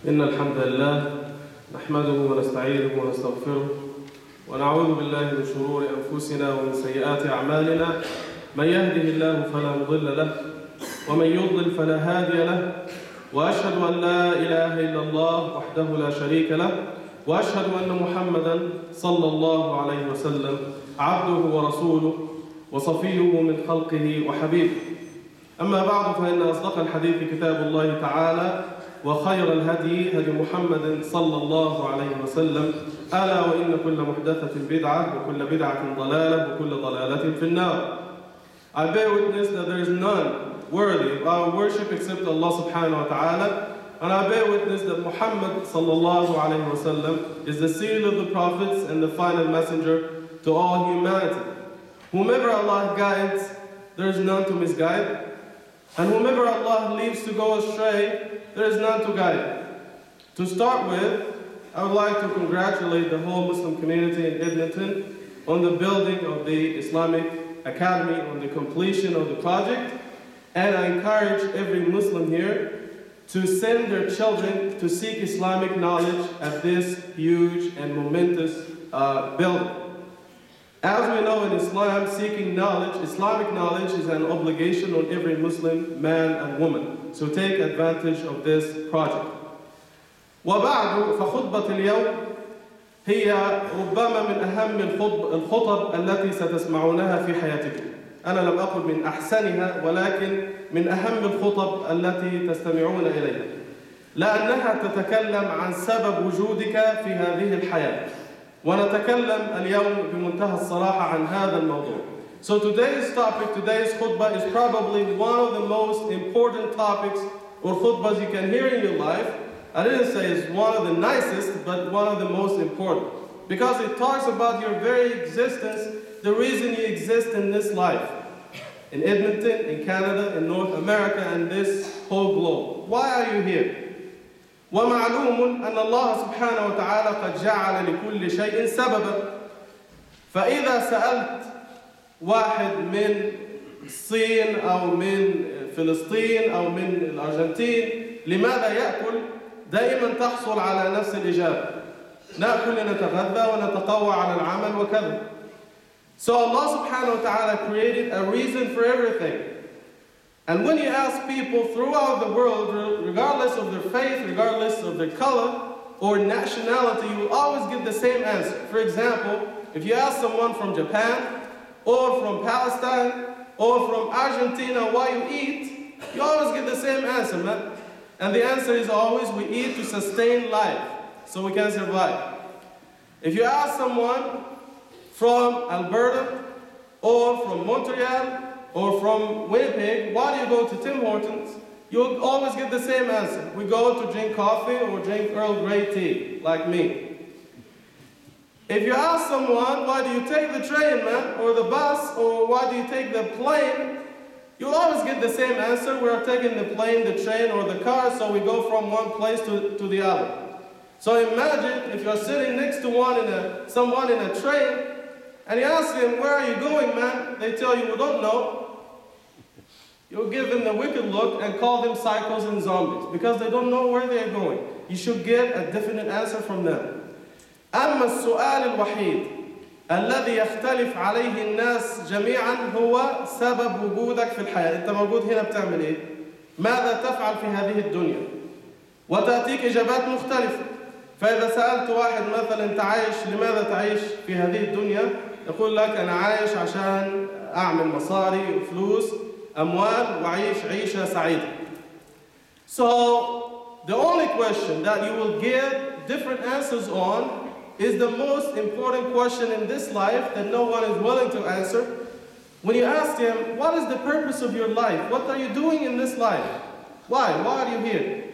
إن الحمد لله نحمده ونستعينه ونستغفره ونعوذ بالله من شرور أنفسنا ومن سيئات أعمالنا. من يهده الله فلا مضل له ومن يضلل فلا هادي له، وأشهد أن لا إله إلا الله وحده لا شريك له، وأشهد أن محمدًا صلى الله عليه وسلم عبده ورسوله وصفيه من خلقه وحبيبه. أما بعد، فإن أصدق الحديث كتاب الله تعالى، وخير الهدي هدي محمد صلى الله عليه وسلم، ألا وإن كل محدثة بدعة وكل بدعة ضلالة وكل ضلالة في النار. I bear witness that there is none worthy of our worship except Allah subhanahu wa ta'ala, and I bear witness that Muhammad sallallahu alayhi wa sallam is the seal of the prophets and the final messenger to all humanity. Whomever Allah guides, there is none to misguide, and whomever Allah leaves to go astray, there is none to guide. To start with, I would like to congratulate the whole Muslim community in Edmonton on the building of the Islamic Academy, on the completion of the project, and I encourage every Muslim here to send their children to seek Islamic knowledge at this huge and momentous building. As we know in Islam, seeking knowledge, Islamic knowledge, is an obligation on every Muslim man and woman. So take advantage of this project. وبعد فخطبة اليوم هي ربما من أهم الخطب التي ستسمعونها في حياتكم. أنا لم أقل من أحسنها، ولكن من أهم الخطب التي تستمعون إليها، لأنها تتكلم عن سبب وجودك في هذه الحياة. ونتكلم اليوم بمنتهى الصراحة عن هذا الموضوع. So today's topic, today's khutbah, is probably one of the most important topics or khutbahs you can hear in your life. I didn't say it's one of the nicest, but one of the most important, because it talks about your very existence, the reason you exist in this life, in Edmonton, in Canada, in North America, and this whole globe. Why are you here? ومعلوم أن الله سبحانه وتعالى قد جعل لكل شيء سببا. فإذا سألت واحد من الصين أو من فلسطين أو من الأرجنتين لماذا يأكل، دائما تحصل على نفس الإجابة: نأكل لنتغذى ونتقوى على العمل وكذا. So Allah subhanahu wa ta'ala created a reason for everything. And when you ask people throughout the world, regardless of their faith, regardless of their color or nationality, you will always get the same answer. For example, if you ask someone from Japan or from Palestine or from Argentina why you eat, you always get the same answer, man. And the answer is always, we eat to sustain life, so we can survive. If you ask someone from Alberta or from Montreal or from Winnipeg, why do you go to Tim Hortons? You'll always get the same answer: we go to drink coffee or drink Earl Grey tea, like me. If you ask someone, why do you take the train, man, or the bus, or why do you take the plane, you'll always get the same answer: we're taking the plane, the train, or the car, so we go from one place to the other. So imagine if you're sitting next to someone in a train, and you ask them, where are you going, man? They tell you, we don't know. You'll give them the wicked look and call them psychos and zombies, because they don't know where they're going. You should get a definite answer from them. أما السؤال الوحيد الذي يختلف عليه الناس جميعا هو سبب وجودك في الحياة. أنت موجود هنا بتعمل إيه؟ ماذا تفعل في هذه الدنيا؟ وتأتيك إجابات مختلفة. فإذا سألت واحد مثلا أنت عايش، لماذا تعيش في هذه الدنيا؟ يقول لك أنا عايش عشان أعمل مصاري وفلوس أموال وأعيش عيشة سعيدة. So the only question that you will get different answers on is the most important question in this life that no one is willing to answer. When you ask him, what is the purpose of your life? What are you doing in this life? Why? Why are you here?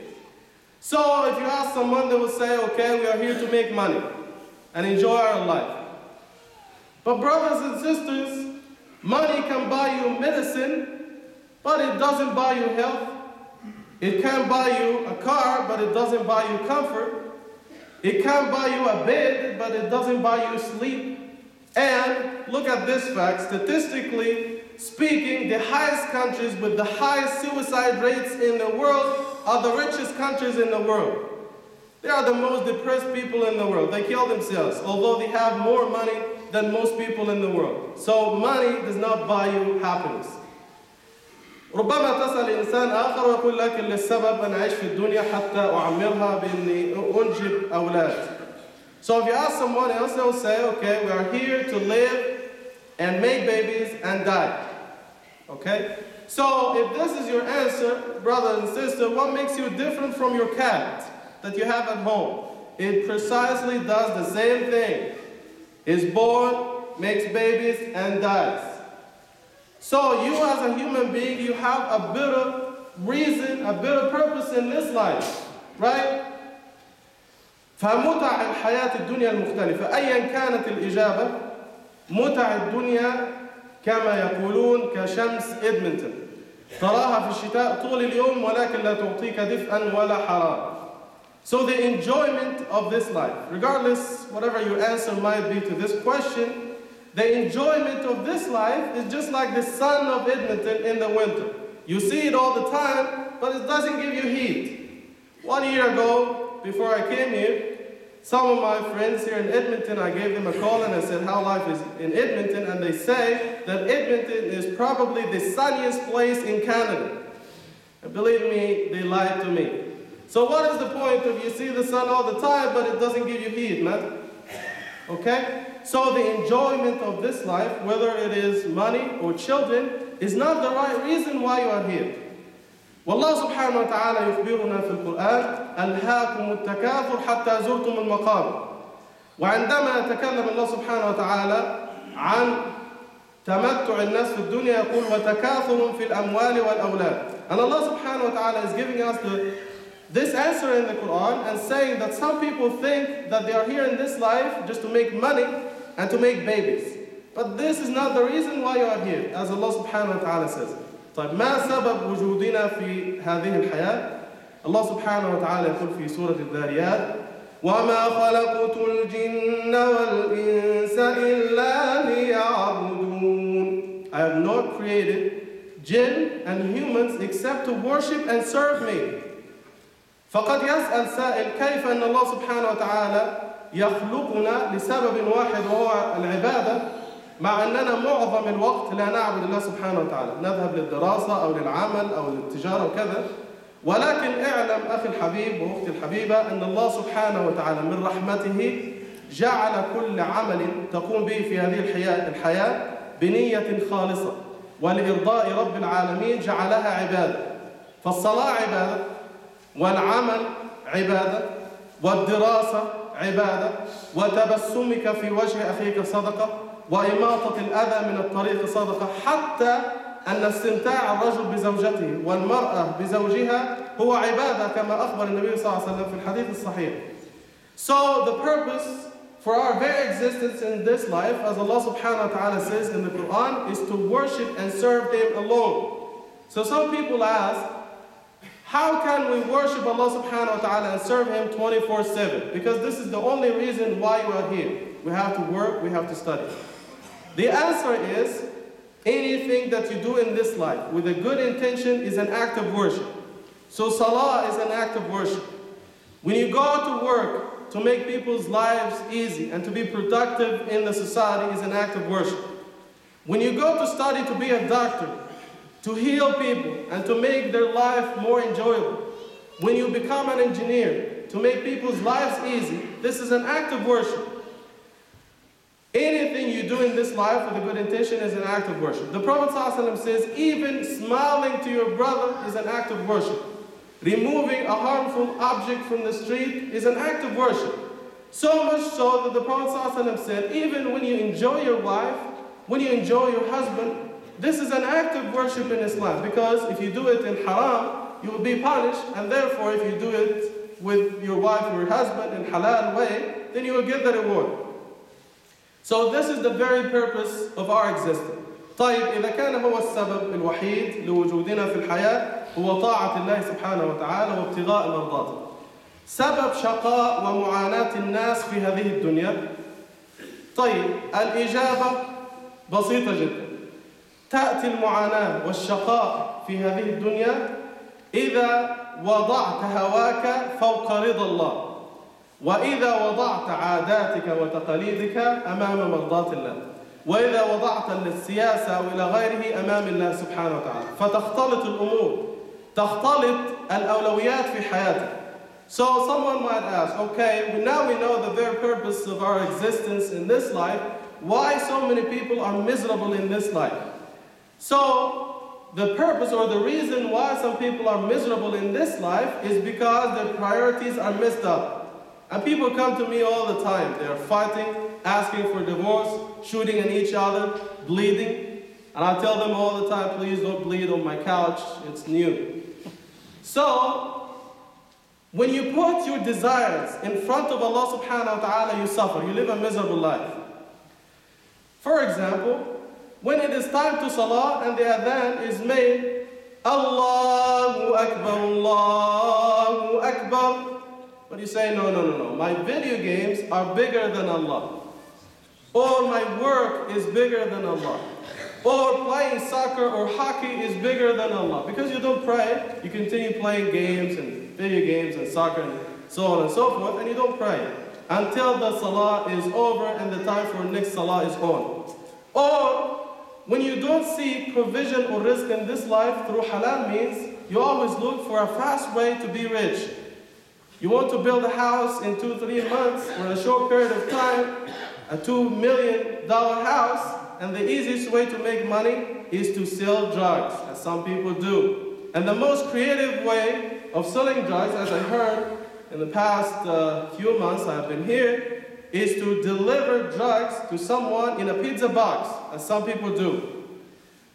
So if you ask someone, they will say, okay, we are here to make money and enjoy our life. But brothers and sisters, money can buy you medicine, but it doesn't buy you health. It can buy you a car, but it doesn't buy you comfort. It can buy you a bed, but it doesn't buy you sleep. And look at this fact: statistically speaking, the highest countries with the highest suicide rates in the world are the richest countries in the world. They are the most depressed people in the world. They kill themselves, although they have more money than most people in the world. So money does not buy you happiness. ربما تسأل إنسان آخر ويقول لك للسبب أنا أعيش في الدنيا حتى أعمرها بإني أنجب أولاد. So if you ask someone else, they'll say, okay, we are here to live and make babies and die. Okay? So if this is your answer, brother and sister, what makes you different from your cat that you have at home? It precisely does the same thing. Is born, makes babies, and dies. So you as a human being, you have a better reason, a better purpose in this life, right? فمتع الحياة الدنيا المختلفة أيا كانت الإجابة متع الدنيا كما يقولون كشمس إدمنتون تراها في الشتاء طول اليوم ولكن لا تعطيك دفئا ولا حرارة. So the enjoyment of this life, regardless whatever your answer might be to this question, the enjoyment of this life is just like the sun of Edmonton in the winter. You see it all the time, but it doesn't give you heat. 1 year ago, before I came here, some of my friends here in Edmonton, I gave them a call and I said how life is in Edmonton, and they say that Edmonton is probably the sunniest place in Canada. And believe me, they lied to me. So what is the point of you see the sun all the time, but it doesn't give you heat, man? Okay? So the enjoyment of this life, whether it is money or children, is not the right reason why you are here. والله سبحانه وتعالى يخبرنا في القرآن ألهاكم التكاثر حتى زرتم المقابر. وعندما يتكلم الله سبحانه وتعالى عن تمتع الناس في الدنيا يقول وتكاثر في الأموال والأولاد. And Allah subhanahu wa ta'ala is giving us this answer in the Quran and saying that some people think that they are here in this life just to make money and to make babies. But this is not the reason why you are here, as Allah subhanahu wa ta'ala says. طيب ما سبب وجودنا في هذه الحياة؟ الله سبحانه وتعالى يقول في سورة الذاريات وما خلقت الجن والإنس إلا ليعبدون. I have not created jinn and humans except to worship and serve me. فقد يسأل سائل كيف أن الله سبحانه وتعالى يخلقنا لسبب واحد وهو العبادة مع أننا معظم الوقت لا نعبد الله سبحانه وتعالى نذهب للدراسة أو للعمل أو للتجارة وكذا. ولكن اعلم أخي الحبيب وأختي الحبيبة أن الله سبحانه وتعالى من رحمته جعل كل عمل تقوم به في هذه الحياة بنية خالصة ولإرضاء رب العالمين جعلها عبادة. فالصلاة عبادة والعمل عبادة والدراسة عبادة وتبسمك في وجه أخيك صدقة وإماطة الأذى من الطريق صدقة حتى أن استمتاع الرجل بزوجته والمرأة بزوجها هو عبادة كما أخبر النبي صلى الله عليه وسلم في الحديث الصحيح. So the purpose for our very existence in this life, as Allah subhanahu wa ta'ala says in the Quran, is to worship and serve Him alone. So some people ask, how can we worship Allah subhanahu wa ta'ala and serve Him 24/7? Because this is the only reason why we are here. We have to work, we have to study. The answer is, anything that you do in this life with a good intention is an act of worship. So salah is an act of worship. When you go to work to make people's lives easy and to be productive in the society is an act of worship. When you go to study to be a doctor, to heal people and to make their life more enjoyable. When you become an engineer, to make people's lives easy, this is an act of worship. Anything you do in this life with a good intention is an act of worship. The Prophet ﷺ says, even smiling to your brother is an act of worship. Removing a harmful object from the street is an act of worship. So much so that the Prophet ﷺ said, even when you enjoy your wife, when you enjoy your husband, this is an act of worship in Islam, because if you do it in haram, you will be punished, and therefore if you do it with your wife or your husband in halal way, then you will get the reward. So this is the very purpose of our existence. طيب إذا كان هو السبب الوحيد لوجودنا في الحياة هو طاعة الله سبحانه وتعالى وابتغاء مرضاته. سبب شقاء ومعاناة الناس في هذه الدنيا. طيب الإجابة بسيطة جدا. تأتي المعاناة والشقاء في هذه الدنيا إذا وضعت هواك فوق رضا الله. وإذا وضعت عاداتك وتقاليدك أمام مرضاة الله، وإذا وضعت للسياسة أو إلى غيره أمام الله سبحانه وتعالى، فتختلط الأمور، تختلط الأولويات في حياتك. So someone might ask, okay, now we know the very purpose of our existence in this life. Why so many people are miserable in this life? So the purpose or the reason why some people are miserable in this life is because their priorities are messed up. And people come to me all the time. They are fighting, asking for divorce, shooting at each other, bleeding. And I tell them all the time, please don't bleed on my couch, it's new. So, when you put your desires in front of Allah subhanahu wa ta'ala, you suffer, you live a miserable life. For example, when it is time to salah and the adhan is made, Allahu Akbar, Allahu Akbar. But you say, no, my video games are bigger than Allah. Or my work is bigger than Allah. Or playing soccer or hockey is bigger than Allah. Because you don't pray, you continue playing games and video games and soccer and so on and so forth, and you don't pray until the salah is over and the time for next salah is on. Or when you don't see provision or risk in this life through halal means, you always look for a fast way to be rich. You want to build a house in 2-3 months or a short period of time, a $2 million house, and the easiest way to make money is to sell drugs, as some people do. And the most creative way of selling drugs, as I heard in the past few months I've been here, is to deliver drugs to someone in a pizza box, as some people do.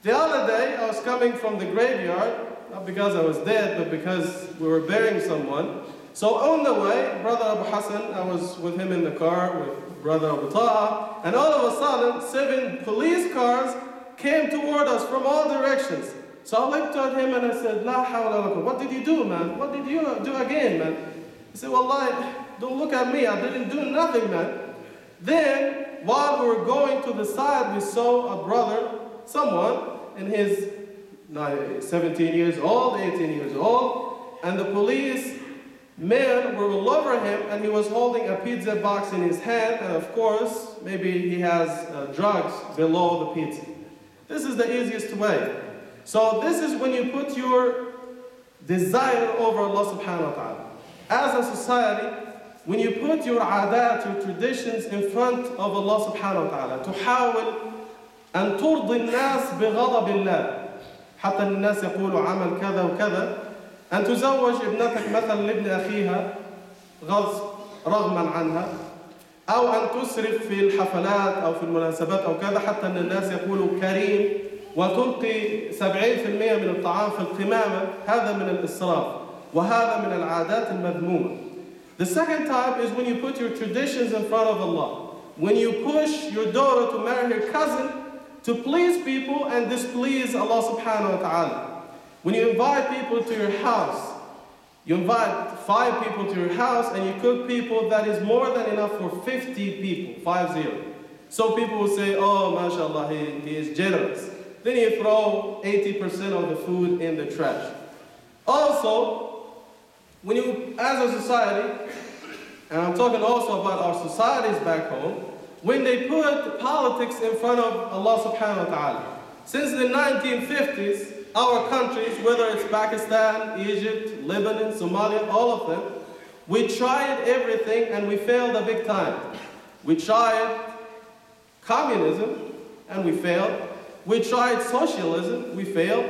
The other day, I was coming from the graveyard, not because I was dead, but because we were burying someone. So on the way, Brother Abu Hassan, I was with him in the car with Brother Abu Taha, and all of a sudden, 7 police cars came toward us from all directions. So I looked at him and I said, La hawla wa quwwata. What did you do, man? What did you do again, man? He said, Wallahi, don't look at me, I didn't do nothing, man. Then, while we were going to the side, we saw a brother, someone in his 17 years old, 18 years old, and the police men were all over him, and he was holding a pizza box in his hand, and of course, maybe he has drugs below the pizza. This is the easiest way. So this is when you put your desire over Allah subhanahu wa ta'ala. As a society, when you put your adat, your traditions in front of Allah subhanahu wa ta'ala, تحاول أن ترضي الناس بغضب الله حتى الناس يقولوا عمل كذا وكذا، أن تزوج ابنتك مثلا لابن أخيها رغما عنها، أو أن تسرف في الحفلات أو في المناسبات أو كذا حتى أن الناس يقولوا كريم، وتلقي 70% من الطعام في القمامة، هذا من الإسراف وهذا من العادات المذمومة. The second type is when you put your traditions in front of Allah. When you push your daughter to marry her cousin to please people and displease Allah subhanahu wa ta'ala. When you invite people to your house, you invite 5 people to your house and you cook people that is more than enough for 50 people, 50. So people will say, oh, mashallah, he is generous. Then you throw 80% of the food in the trash. Also, when you, as a society, and I'm talking also about our societies back home, when they put politics in front of Allah subhanahu wa ta'ala. Since the 1950s, our countries, whether it's Pakistan, Egypt, Lebanon, Somalia, all of them, we tried everything and we failed a big time. We tried communism and we failed. We tried socialism, we failed.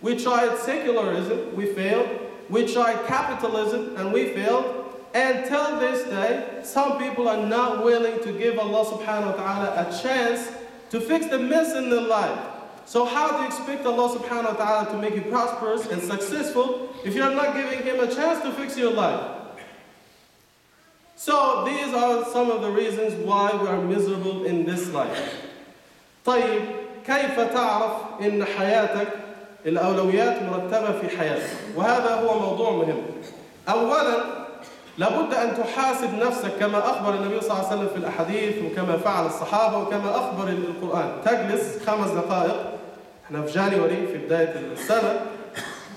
We tried secularism, we failed. We tried capitalism and we failed. And till this day, some people are not willing to give Allah subhanahu wa ta'ala a chance to fix the mess in their life. So how do you expect Allah subhanahu wa ta'ala to make you prosperous and successful if you're not giving Him a chance to fix your life? So these are some of the reasons why we are miserable in this life. طيب كيف تعرف إن حياتك الأولويات مرتبة في حياتك؟ وهذا هو موضوع مهم. أولاً لابد أن تحاسب نفسك كما أخبر النبي صلى الله عليه وسلم في الأحاديث وكما فعل الصحابة وكما أخبر القرآن. تجلس 5 دقائق، احنا في جانيوري في بداية السنة،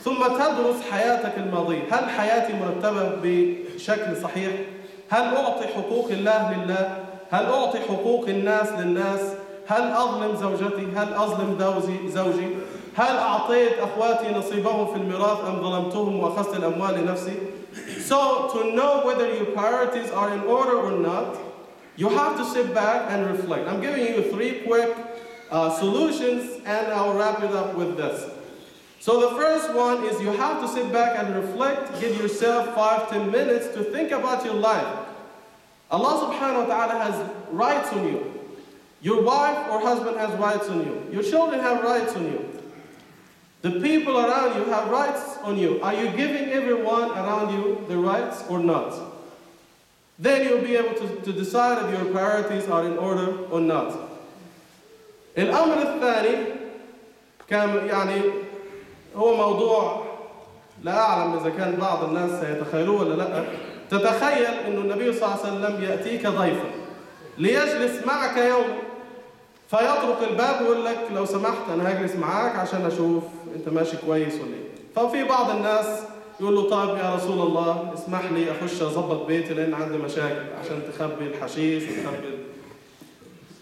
ثم تدرس حياتك الماضية. هل حياتي مرتبة بشكل صحيح؟ هل أعطي حقوق الله لله؟ هل أعطي حقوق الناس للناس؟ هل أظلم زوجتي؟ هل أظلم زوجي؟ هل أعطيت أخواتي نصيبهم في الميراث أم ظلمتهم وأخذت الأموال لنفسي؟ So to know whether your priorities are in order or not, you have to sit back and reflect. I'm giving you 3 quick solutions, and I'll wrap it up with this. So the first one is you have to sit back and reflect. Give yourself 5-10 minutes to think about your life. Allah subhanahu wa ta'ala has rights on you. Your wife or husband has rights on you. Your children have rights on you. The people around you have rights on you. Are you giving everyone around you the rights or not? Then you'll be able to decide if your priorities are in order or not. الأمر الثاني كان هو موضوع لا أعلم إذا كان بعض الناس سيتخيلوه ولا لا. تتخيل إنه النبي صلى الله عليه وسلم يأتيك ضيفا ليجلس معك يوم، فيطرق الباب ويقول لك لو سمحت أنا هجلس معاك عشان أشوف أنت ماشي كويس ولا إيه. ففي بعض الناس يقول له طيب يا رسول الله اسمح لي أخش أظبط بيتي لأن عندي مشاكل عشان تخبي الحشيش وتخبي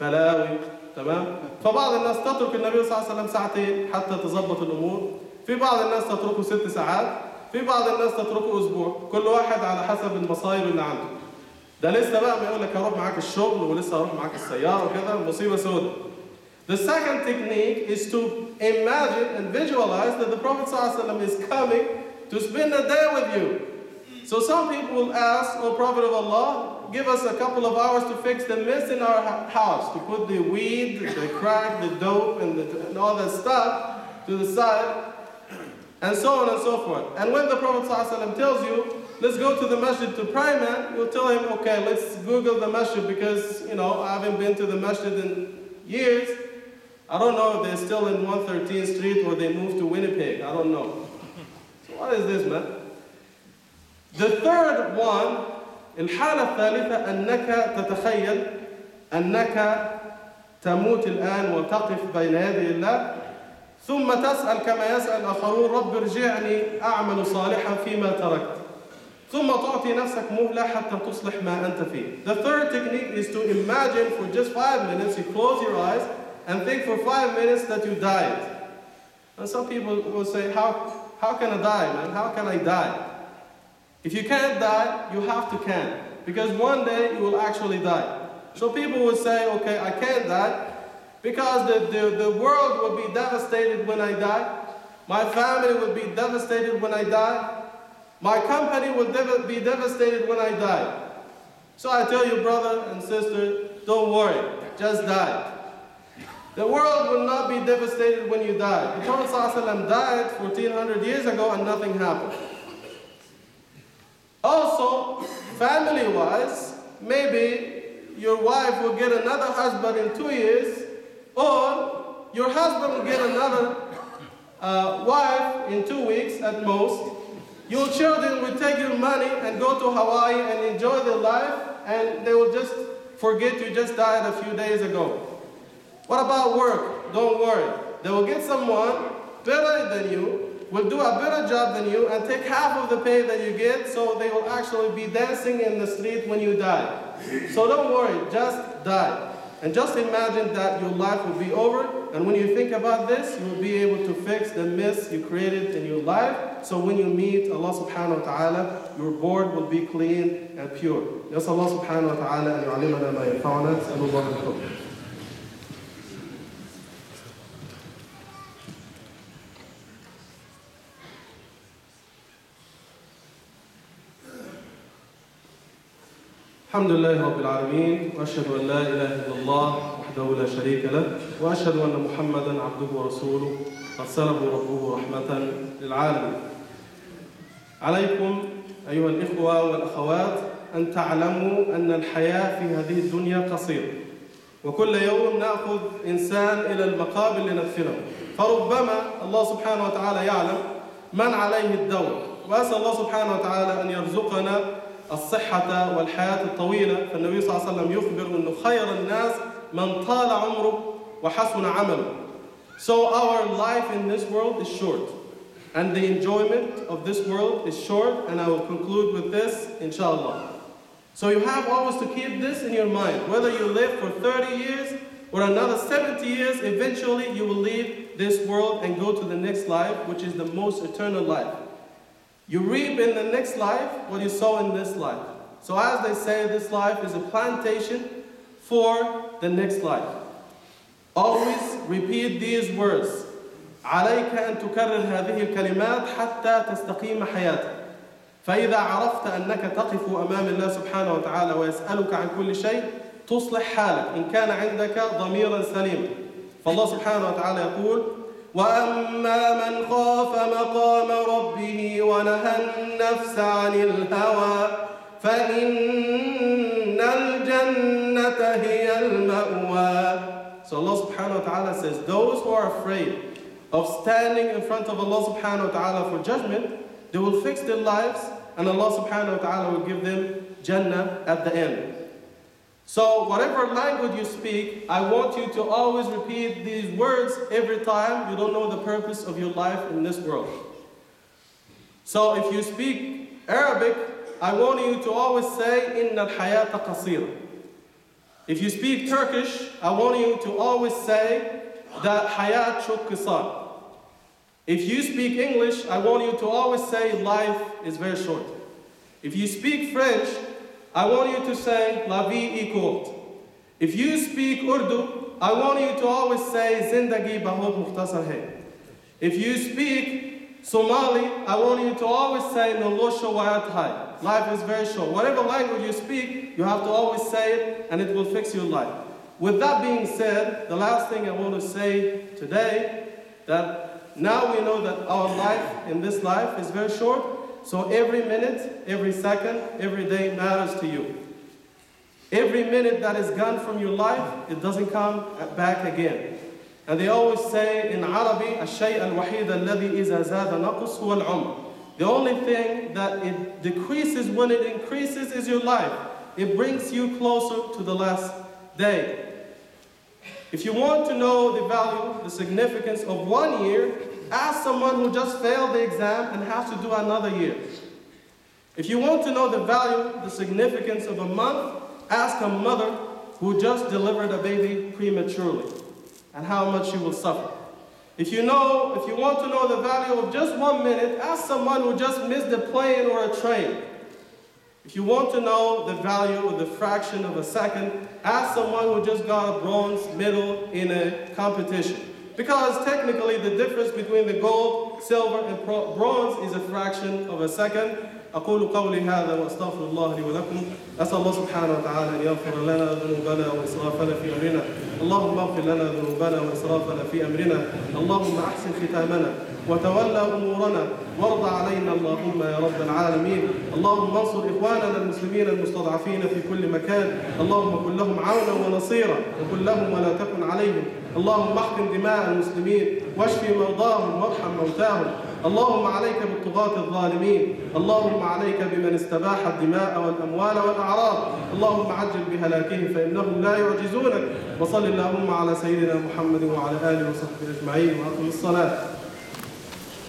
البلاوي، تمام؟ فبعض الناس تترك النبي صلى الله عليه وسلم ساعتين حتى تظبط الأمور، في بعض الناس تتركه 6 ساعات، في بعض الناس تتركه أسبوع، كل واحد على حسب المصايب اللي عنده. ده لسه بقى ما يقول لك هروح معاك الشغل ولسه هروح معاك السيارة وكذا، مصيبة سوداء. The second technique is to imagine and visualize that the Prophet ﷺ is coming to spend a day with you. So some people will ask, "Oh Prophet of Allah, give us a couple of hours to fix the mess in our house, to put the weed, the crack, the dope, and all that stuff to the side, and so on and so forth." And when the Prophet ﷺ tells you, let's go to the masjid to pray, man, you'll tell him, okay, let's Google the masjid because, I haven't been to the masjid in years. I don't know if they're still in 113th Street or they moved to Winnipeg. I don't know. So what is this, man? The third one, الحالة الثالثة أنك تتخيل أنك تموت الآن وتقف بين يدي الله ثم تسأل كما يسأل الآخرون رب ارجعني أعمل صالحا فيما تركت ثم تعطي نفسك مهلة حتى تصلح ما أنت فيه. The third technique is to imagine for just 5 minutes, you close your eyes and think for 5 minutes that you died. And some people will say, how can I die, man? How can I die? If you can't die, you have to can. Because one day you will actually die. So people will say, okay, I can't die because the world will be devastated when I die. My family will be devastated when I die. My company will be devastated when I die. So I tell you, brother and sister, don't worry, just die. The world will not be devastated when you die. The Prophet ﷺ died 1400 years ago and nothing happened. Also, family-wise, maybe your wife will get another husband in 2 years, or your husband will get another wife in 2 weeks at most. Your children will take your money and go to Hawaii and enjoy their life, and they will just forget you just died a few days ago. What about work? Don't worry. They will get someone better than you, will do a better job than you, and take half of the pay that you get, so they will actually be dancing in the street when you die. So don't worry, just die. And just imagine that your life will be over, and when you think about this, you will be able to fix the mess you created in your life, so when you meet Allah subhanahu wa ta'ala, your board will be clean and pure. نسأل الله سبحانه وتعالى أن يعلمنا ما ينفعنا. نسأل الله التوفيق. الحمد لله رب العالمين وأشهد أن لا إله إلا الله وحده لا شريك له وأشهد أن محمدا عبده ورسوله أرسله ربه رحمة للعالمين. عليكم أيها الإخوة والأخوات أن تعلموا أن الحياة في هذه الدنيا قصيرة، وكل يوم نأخذ إنسان إلى المقابر لندفنه، فربما الله سبحانه وتعالى يعلم من عليه الدور، وأسأل الله سبحانه وتعالى أن يرزقنا الصحة والحياة الطويلة. فالنبي صلى الله عليه وسلم يخبر أنه خير الناس من طال عمره وحسن عمله. So our life in this world is short, and the enjoyment of this world is short, and I will conclude with this, inshallah. So you have always to keep this in your mind. Whether you live for 30 years or another 70 years, eventually you will leave this world and go to the next life, which is the most eternal life. You reap in the next life what you sow in this life. So as they say, this life is a plantation for the next life. Always repeat these words. عليك أن تكرر هذه الكلمات حتى تستقيم حياتك. فإذا عرفت أنك تقف أمام الله سبحانه وتعالى ويسألك عن كل شيء تصلح حالك إن كان عندك ضميرا سليما. فالله سبحانه وتعالى يقول: وأما من خاف مقام ربه ونهى النفس عن الهوى فإن الجنة هي المأوى. So Allah subhanahu wa ta'ala says, those who are afraid of standing in front of Allah subhanahu wa ta'ala for judgment, they will fix their lives and Allah subhanahu wa ta'ala will give them Jannah at the end. So whatever language you speak, I want you to always repeat these words every time you don't know the purpose of your life in this world. So if you speak Arabic, I want you to always say, إِنَّ الْحَيَاةَ قَصِيرًا. If you speak Turkish, I want you to always say that hayat çok kısa. If you speak English, I want you to always say life is very short. If you speak French, I want you to say la vie est courte. If you speak Urdu, I want you to always say zindagi bahut mukhtasar hai. If you speak Somali, I want you to always say nolosho wayat hai. Life is very short. Whatever language you speak, you have to always say it and it will fix your life. With that being said, the last thing I want to say today, that now we know that our life in this life is very short, so every minute, every second, every day matters to you. Every minute that is gone from your life, it doesn't come back again. And they always say in Arabic, الشيء الوحيد الذي إذا زاد نقص هو العمر. The only thing that it decreases when it increases is your life. It brings you closer to the last day. If you want to know the value, the significance of 1 year, ask someone who just failed the exam and has to do another year. If you want to know the value, the significance of a month, ask a mother who just delivered a baby prematurely and how much she will suffer. If you want to know the value of just 1 minute, ask someone who just missed a plane or a train. If you want to know the value of the fraction of a second, ask someone who just got a bronze medal in a competition. Because technically the difference between the gold, silver, and bronze is a fraction of a second. أقول قولي هذا وأستغفر الله لي ولكم. أسأل الله سبحانه وتعالى أن يغفر لنا ذنوبنا وإسرافنا في أمرنا. اللهم اغفر لنا ذنوبنا وإسرافنا في أمرنا. اللهم أحسن ختامنا وتولى أمورنا وارض علينا اللهم يا رب العالمين. اللهم انصر إخواننا المسلمين المستضعفين في كل مكان. اللهم كن لهم عونا ونصيرا وكن لهم ولا تكن عليهم. اللهم احقن دماء المسلمين واشفي مرضاهم وارحم موتاهم. اللهم عليك بالطغاة الظالمين. اللهم عليك بمن استباح الدماء والأموال والأعراض. اللهم عجل بهلاكهم فإنهم لا يعجزونك. وصل اللهم على سيدنا محمد وعلى آله وصحبه أجمعين وأقم الصلاة.